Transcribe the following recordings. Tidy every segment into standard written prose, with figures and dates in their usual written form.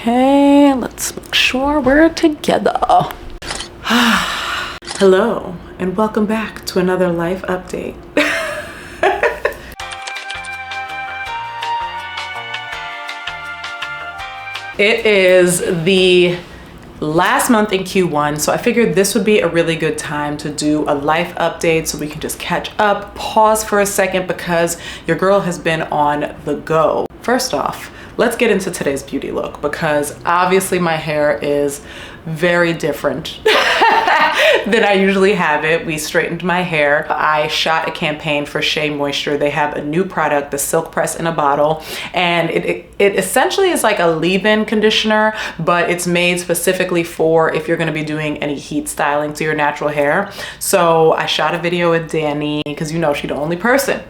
Okay, let's make sure we're together. Hello, and welcome back to another life update. It is the last month in Q1, so I figured this would be a really good time to do a life update so we can just catch up, pause for a second because your girl has been on the go. First off, let's get into today's beauty look because obviously my hair is very different than I usually have it. We straightened my hair. I shot a campaign for Shea Moisture. They have a new product, the Silk Press in a bottle, and it essentially is like a leave-in conditioner, but it's made specifically for if you're going to be doing any heat styling to your natural hair. So I shot a video with Danny because you know she's the only person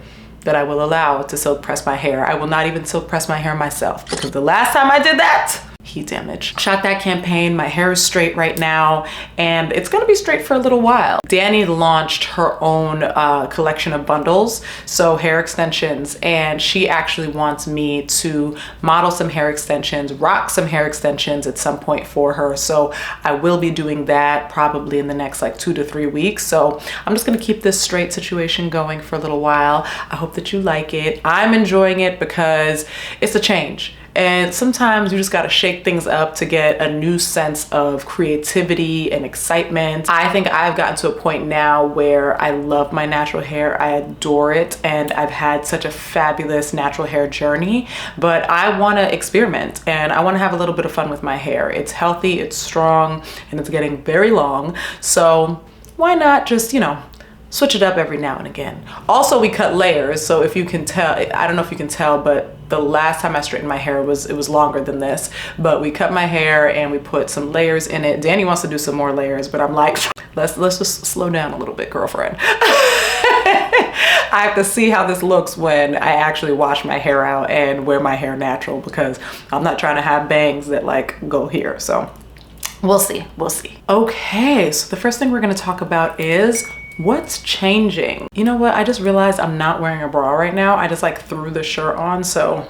that I will allow to silk press my hair. I will not even silk press my hair myself because the last time I did that, heat damage. Shot that campaign, my hair is straight right now, and it's gonna be straight for a little while. Danny launched her own collection of bundles, so hair extensions, and she actually wants me to model some hair extensions, rock some hair extensions at some point for her. So I will be doing that probably in the next like 2 to 3 weeks. So I'm just gonna keep this straight situation going for a little while. I hope that you like it. I'm enjoying it because it's a change. And sometimes you just gotta shake things up to get a new sense of creativity and excitement. I think I've gotten to a point now where I love my natural hair. I adore it, and I've had such a fabulous natural hair journey, but I wanna experiment and I wanna have a little bit of fun with my hair. It's healthy, it's strong, and it's getting very long. So why not just, switch it up every now and again. Also, we cut layers, so if you can tell, I don't know if you can tell, but the last time I straightened my hair it was longer than this, but we cut my hair and we put some layers in it. Danny wants to do some more layers, but I'm like, let's just slow down a little bit, girlfriend. I have to see how this looks when I actually wash my hair out and wear my hair natural, because I'm not trying to have bangs that like go here. So we'll see. Okay, so the first thing we're gonna talk about is what's changing. You know what? I just realized I'm not wearing a bra right now. I just like threw the shirt on, so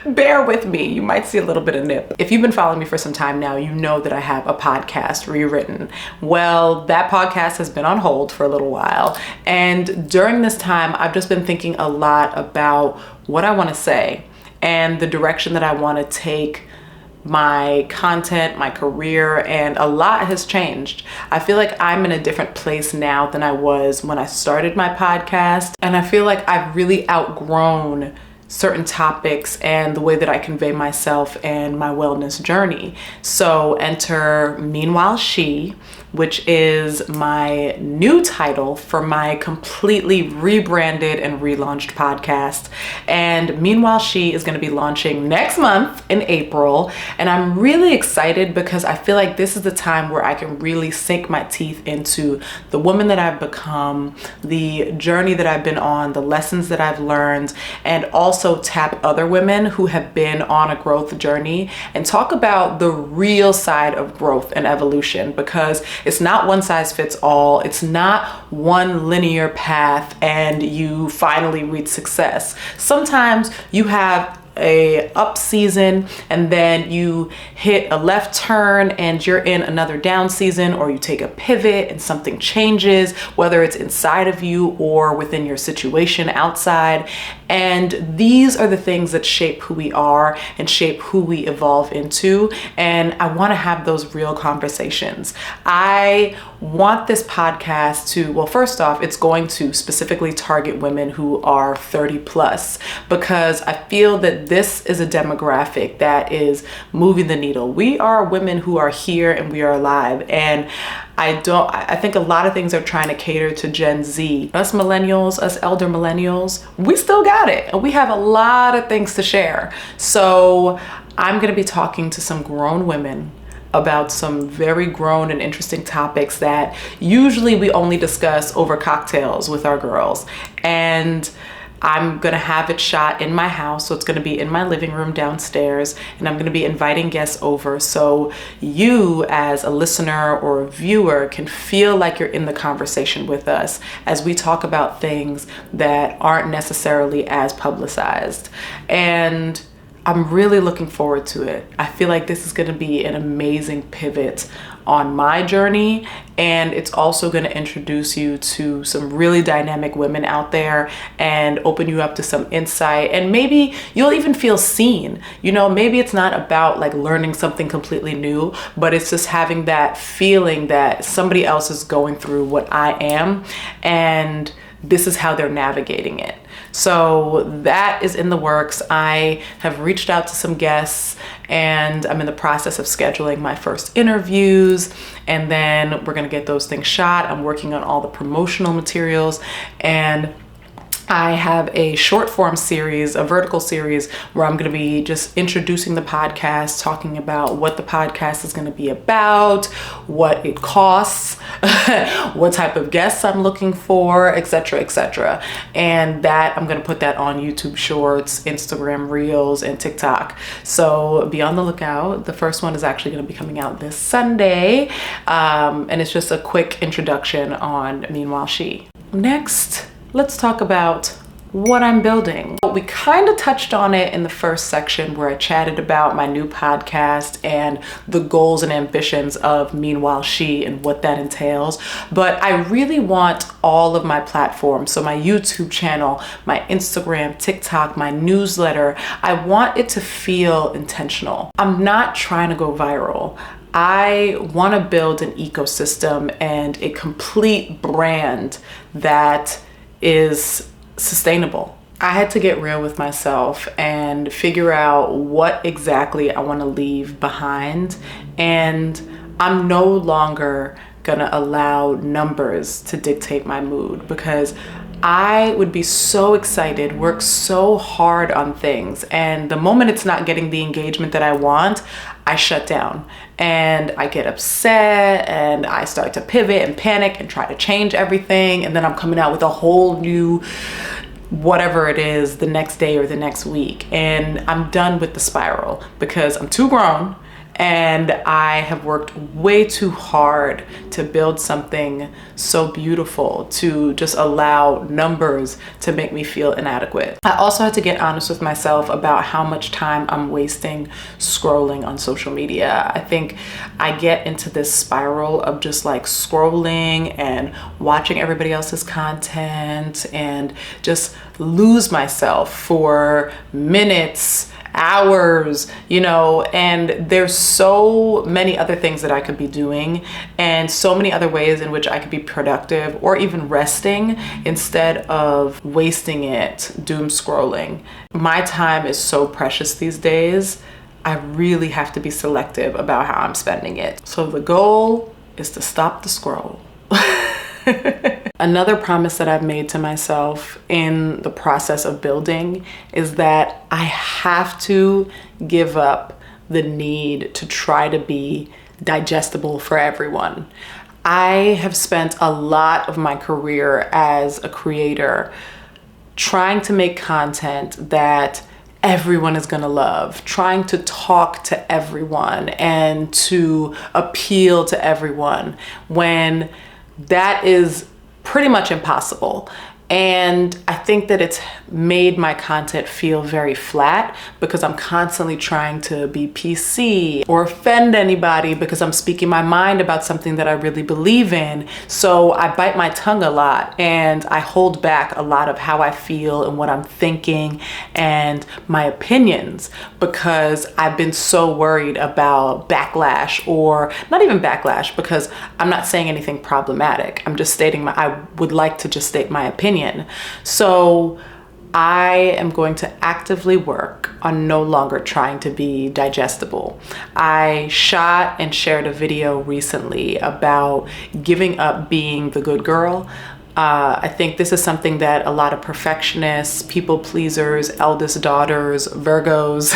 bear with me. You might see a little bit of nip. If you've been following me for some time now, you know that I have a podcast, Rewritten. Well, that podcast has been on hold for a little while. And during this time, I've just been thinking a lot about what I want to say and the direction that I want to take my content, my career, and a lot has changed. I feel like I'm in a different place now than I was when I started my podcast. And I feel like I've really outgrown certain topics and the way that I convey myself and my wellness journey. So enter Meanwhile She, which is my new title for my completely rebranded and relaunched podcast. And Meanwhile She is going to be launching next month in April. And I'm really excited because I feel like this is the time where I can really sink my teeth into the woman that I've become, the journey that I've been on, the lessons that I've learned, and also tap other women who have been on a growth journey and talk about the real side of growth and evolution, because it's not one size fits all. It's not one linear path and you finally reach success. Sometimes you have a up season and then you hit a left turn and you're in another down season, or you take a pivot and something changes, whether it's inside of you or within your situation outside. And these are the things that shape who we are and shape who we evolve into. And I want to have those real conversations. I want this podcast to, well, first off, it's going to specifically target women who are 30 plus, because I feel that this is a demographic that is moving the needle. We are women who are here and we are alive. And I think a lot of things are trying to cater to Gen Z. Us millennials, us elder millennials, we still got it. And we have a lot of things to share. So I'm going to be talking to some grown women about some very grown and interesting topics that usually we only discuss over cocktails with our girls. And I'm gonna have it shot in my house, so it's gonna be in my living room downstairs, and I'm gonna be inviting guests over so you as a listener or a viewer can feel like you're in the conversation with us as we talk about things that aren't necessarily as publicized. And I'm really looking forward to it. I feel like this is going to be an amazing pivot on my journey, and it's also going to introduce you to some really dynamic women out there and open you up to some insight, and maybe you'll even feel seen. You know, maybe it's not about like learning something completely new, but it's just having that feeling that somebody else is going through what I am, and this is how they're navigating it. So that is in the works. I have reached out to some guests, and I'm in the process of scheduling my first interviews, and then we're gonna get those things shot. I'm working on all the promotional materials, and I have a short form series, a vertical series, where I'm going to be just introducing the podcast, talking about what the podcast is going to be about, what it costs, what type of guests I'm looking for, etc., etc. And that I'm going to put that on YouTube Shorts, Instagram Reels, and TikTok. So be on the lookout. The first one is actually going to be coming out this Sunday. And it's just a quick introduction on Meanwhile She. Next, let's talk about what I'm building. We kind of touched on it in the first section where I chatted about my new podcast and the goals and ambitions of Meanwhile She and what that entails. But I really want all of my platforms, so my YouTube channel, my Instagram, TikTok, my newsletter, I want it to feel intentional. I'm not trying to go viral. I want to build an ecosystem and a complete brand that is sustainable. I had to get real with myself and figure out what exactly I want to leave behind. And I'm no longer gonna allow numbers to dictate my mood, because I would be so excited, work so hard on things, and the moment it's not getting the engagement that I want, I shut down and I get upset and I start to pivot and panic and try to change everything, and then I'm coming out with a whole new whatever it is the next day or the next week, and I'm done with the spiral because I'm too grown and I have worked way too hard to build something so beautiful to just allow numbers to make me feel inadequate. I also had to get honest with myself about how much time I'm wasting scrolling on social media. I think I get into this spiral of just like scrolling and watching everybody else's content and just lose myself for minutes, hours, you know, and there's so many other things that I could be doing and so many other ways in which I could be productive or even resting instead of wasting it doom scrolling. My time is so precious these days. I really have to be selective about how I'm spending it. So the goal is to stop the scroll. Another promise that I've made to myself in the process of building is that I have to give up the need to try to be digestible for everyone. I have spent a lot of my career as a creator trying to make content that everyone is gonna love, trying to talk to everyone and to appeal to everyone, when that is pretty much impossible. And I think that it's made my content feel very flat because I'm constantly trying to be PC or offend anybody because I'm speaking my mind about something that I really believe in. So I bite my tongue a lot and I hold back a lot of how I feel and what I'm thinking and my opinions because I've been so worried about backlash, or not even backlash, because I'm not saying anything problematic. I'm just stating I would like to just state my opinion. So I am going to actively work on no longer trying to be digestible. I shot and shared a video recently about giving up being the good girl. I think this is something that a lot of perfectionists, people pleasers, eldest daughters, Virgos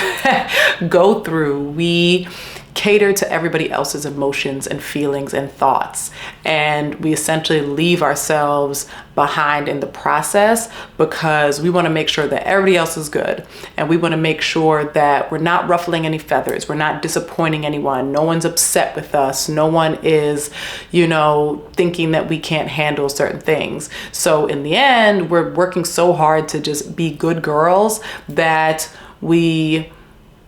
go through. We cater to everybody else's emotions and feelings and thoughts, and we essentially leave ourselves behind in the process because we want to make sure that everybody else is good, and we want to make sure that we're not ruffling any feathers, we're not disappointing anyone, no one's upset with us, no one is, you know, thinking that we can't handle certain things. So in the end, we're working so hard to just be good girls that we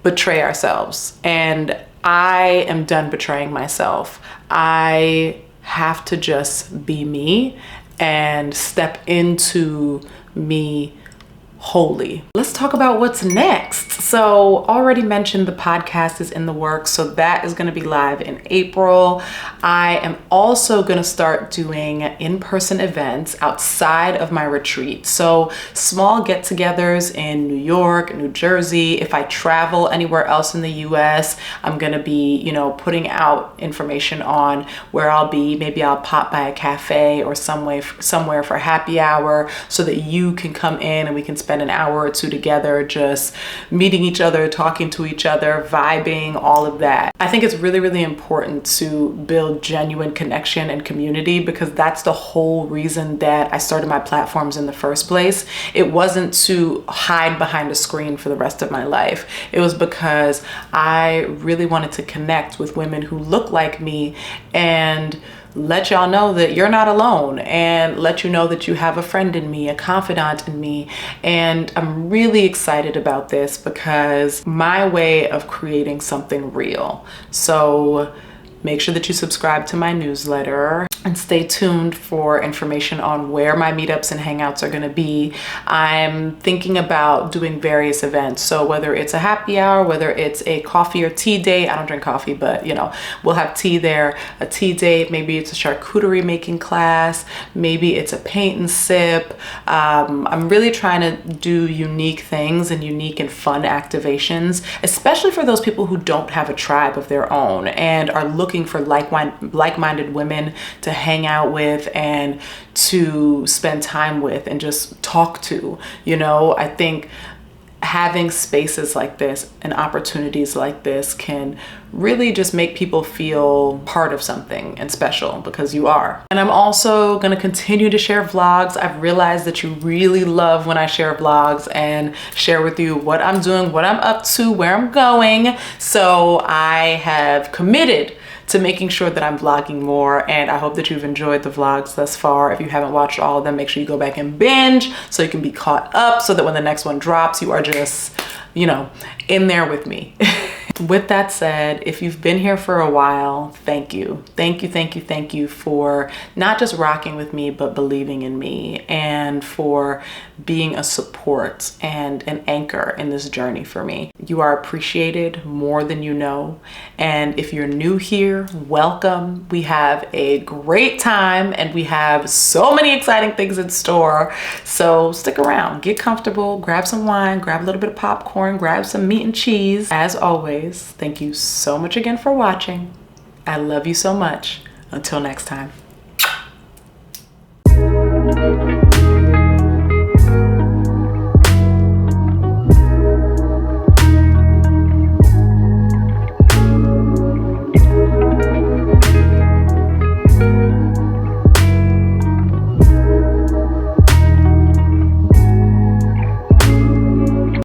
betray ourselves. And I am done betraying myself. I have to just be me and step into me wholly. Let's talk about what's next. So already mentioned the podcast is in the works, so that is going to be live in April. I am also going to start doing in-person events outside of my retreat. So small get-togethers in New York, New Jersey. If I travel anywhere else in the US, I'm going to be, putting out information on where I'll be. Maybe I'll pop by a cafe or somewhere for happy hour so that you can come in and we can spend an hour or two together just meeting each other, talking to each other, vibing, all of that. I think it's really, really important to build genuine connection and community, because that's the whole reason that I started my platforms in the first place. It wasn't to hide behind a screen for the rest of my life. It was because I really wanted to connect with women who look like me and let y'all know that you're not alone, and let you know that you have a friend in me, a confidant in me. And I'm really excited about this because my way of creating something real. So make sure that you subscribe to my newsletter and stay tuned for information on where my meetups and hangouts are going to be. I'm thinking about doing various events. So whether it's a happy hour, whether it's a coffee or tea date, I don't drink coffee, but we'll have tea there, a tea date, maybe it's a charcuterie making class, maybe it's a paint and sip. I'm really trying to do unique things and unique and fun activations, especially for those people who don't have a tribe of their own and are looking for like-minded women to hang out with and to spend time with and just talk to. I think having spaces like this and opportunities like this can really just make people feel part of something and special, because you are. And I'm also going to continue to share vlogs. I've realized that you really love when I share vlogs and share with you what I'm doing, what I'm up to, where I'm going. So I have committed to making sure that I'm vlogging more, and I hope that you've enjoyed the vlogs thus far. If you haven't watched all of them, make sure you go back and binge so you can be caught up, so that when the next one drops, you are just, in there with me. With that said, if you've been here for a while, thank you. Thank you for not just rocking with me, but believing in me, and for being a support and an anchor in this journey for me. You are appreciated more than you know. And if you're new here, welcome. We have a great time and we have so many exciting things in store. So stick around, get comfortable, grab some wine, grab a little bit of popcorn, grab some meat and cheese. As always, thank you so much again for watching. I love you so much. Until next time.